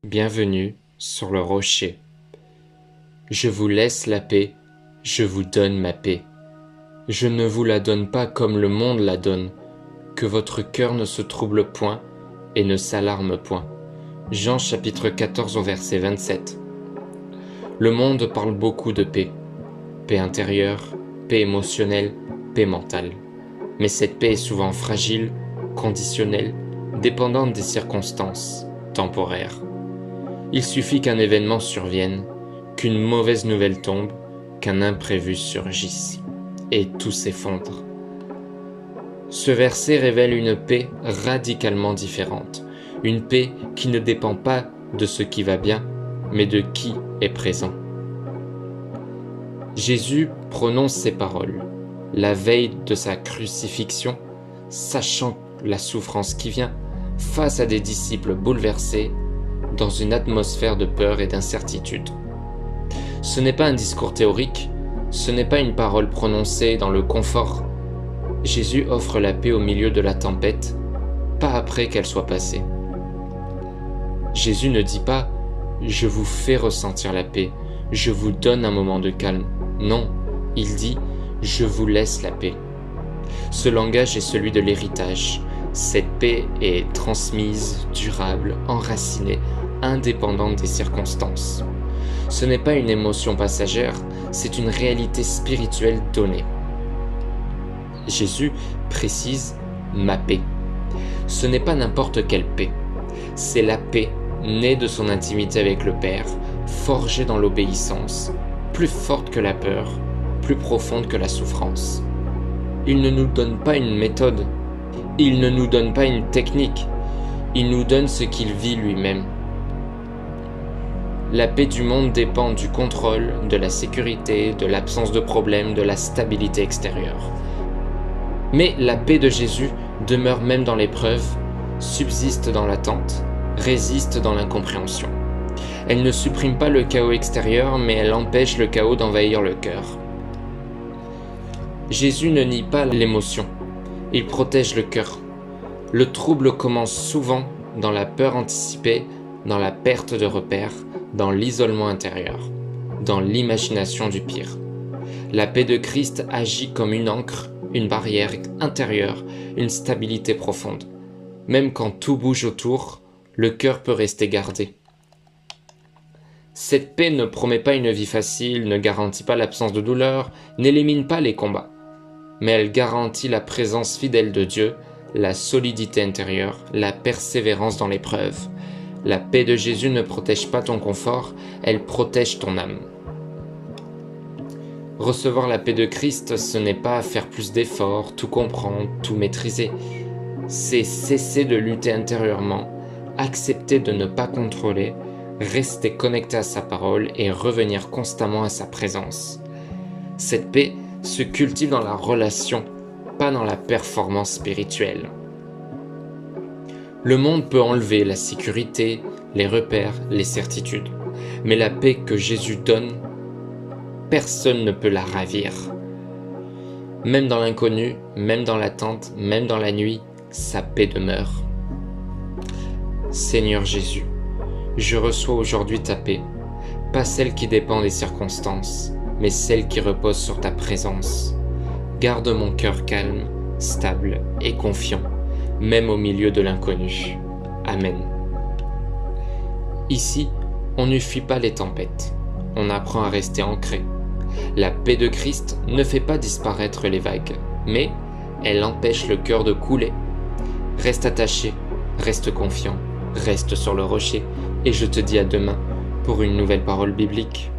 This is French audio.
Bienvenue sur le rocher. Je vous laisse la paix, je vous donne ma paix. Je ne vous la donne pas comme le monde la donne, que votre cœur ne se trouble point et ne s'alarme point. Jean chapitre 14 au verset 27. Le monde parle beaucoup de paix. Paix intérieure, paix émotionnelle, paix mentale. Mais cette paix est souvent fragile, conditionnelle, dépendante des circonstances, temporaire. Il suffit qu'un événement survienne, qu'une mauvaise nouvelle tombe, qu'un imprévu surgisse, et tout s'effondre. Ce verset révèle une paix radicalement différente, une paix qui ne dépend pas de ce qui va bien, mais de qui est présent. Jésus prononce ces paroles, la veille de sa crucifixion, sachant la souffrance qui vient, face à des disciples bouleversés, dans une atmosphère de peur et d'incertitude. Ce n'est pas un discours théorique, ce n'est pas une parole prononcée dans le confort. Jésus offre la paix au milieu de la tempête, pas après qu'elle soit passée. Jésus ne dit pas « je vous fais ressentir la paix, je vous donne un moment de calme ». Non, il dit « je vous laisse la paix ». Ce langage est celui de l'héritage. Cette paix est transmise, durable, enracinée, indépendante des circonstances. Ce n'est pas une émotion passagère, c'est une réalité spirituelle donnée. Jésus précise « ma paix ». Ce n'est pas n'importe quelle paix, c'est la paix née de son intimité avec le Père, forgée dans l'obéissance, plus forte que la peur, plus profonde que la souffrance. Il ne nous donne pas une méthode, il ne nous donne pas une technique, il nous donne ce qu'il vit lui-même. La paix du monde dépend du contrôle, de la sécurité, de l'absence de problèmes, de la stabilité extérieure. Mais la paix de Jésus demeure même dans l'épreuve, subsiste dans l'attente, résiste dans l'incompréhension. Elle ne supprime pas le chaos extérieur, mais elle empêche le chaos d'envahir le cœur. Jésus ne nie pas l'émotion, il protège le cœur. Le trouble commence souvent dans la peur anticipée, dans la perte de repères, dans l'isolement intérieur, dans l'imagination du pire. La paix de Christ agit comme une ancre, une barrière intérieure, une stabilité profonde. Même quand tout bouge autour, le cœur peut rester gardé. Cette paix ne promet pas une vie facile, ne garantit pas l'absence de douleur, n'élimine pas les combats. Mais elle garantit la présence fidèle de Dieu, la solidité intérieure, la persévérance dans l'épreuve. La paix de Jésus ne protège pas ton confort, elle protège ton âme. Recevoir la paix de Christ, ce n'est pas faire plus d'efforts, tout comprendre, tout maîtriser. C'est cesser de lutter intérieurement, accepter de ne pas contrôler, rester connecté à sa parole et revenir constamment à sa présence. Cette paix se cultive dans la relation, pas dans la performance spirituelle. Le monde peut enlever la sécurité, les repères, les certitudes, mais la paix que Jésus donne, personne ne peut la ravir. Même dans l'inconnu, même dans l'attente, même dans la nuit, sa paix demeure. Seigneur Jésus, je reçois aujourd'hui ta paix, pas celle qui dépend des circonstances, mais celle qui repose sur ta présence. Garde mon cœur calme, stable et confiant, même au milieu de l'inconnu. Amen. Ici, on ne fuit pas les tempêtes, on apprend à rester ancré. La paix de Christ ne fait pas disparaître les vagues, mais elle empêche le cœur de couler. Reste attaché, reste confiant, reste sur le rocher, et je te dis à demain pour une nouvelle parole biblique.